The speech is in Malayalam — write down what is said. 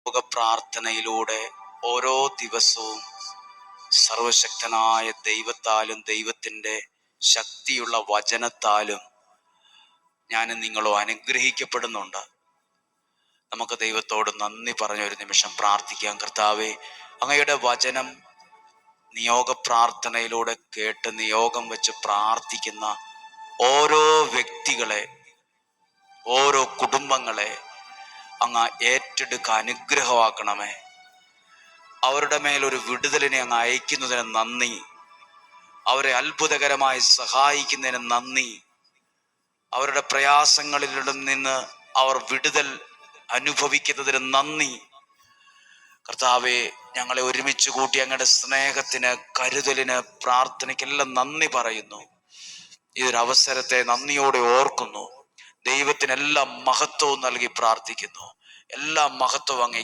പ്രാർത്ഥനയിലൂടെ ഓരോ ദിവസവും സർവശക്തനായ ദൈവത്താലും ദൈവത്തിൻ്റെ ശക്തിയുള്ള വചനത്താലും ഞാനും നിങ്ങളോ അനുഗ്രഹിക്കപ്പെടുന്നുണ്ട്. നമുക്ക് ദൈവത്തോട് നന്ദി പറഞ്ഞ ഒരു നിമിഷം പ്രാർത്ഥിക്കാം. കർത്താവേ, അങ്ങയുടെ വചനം നിയോഗ പ്രാർത്ഥനയിലൂടെ കേട്ട് നിയോഗം വെച്ച് പ്രാർത്ഥിക്കുന്ന ഓരോ വ്യക്തികളെ, ഓരോ കുടുംബങ്ങളെ അങ്ങ് ഏറ്റെടുക്കുക, അനുഗ്രഹമാക്കണമേ. അവരുടെ മേലൊരു വിടുതലിനെ അങ്ങ് അയക്കുന്നതിന് നന്ദി. അവരെ അത്ഭുതകരമായി സഹായിക്കുന്നതിന് നന്ദി. അവരുടെ പ്രയാസങ്ങളിൽ നിന്ന് അവർ വിടുതൽ അനുഭവിക്കുന്നതിന് നന്ദി. കർത്താവെ, ഞങ്ങളെ ഒരുമിച്ച് കൂട്ടി അങ്ങയുടെ സ്നേഹത്തിന്, കരുതലിന്, പ്രാർത്ഥനയ്ക്കെല്ലാം നന്ദി പറയുന്നു. ഇതൊരവസരത്തെ നന്ദിയോടെ ഓർക്കുന്നു. ദൈവത്തിനെല്ലാം മഹത്വവും നൽകി പ്രാർത്ഥിക്കുന്നു. എല്ലാ മഹത്വവും അങ്ങ്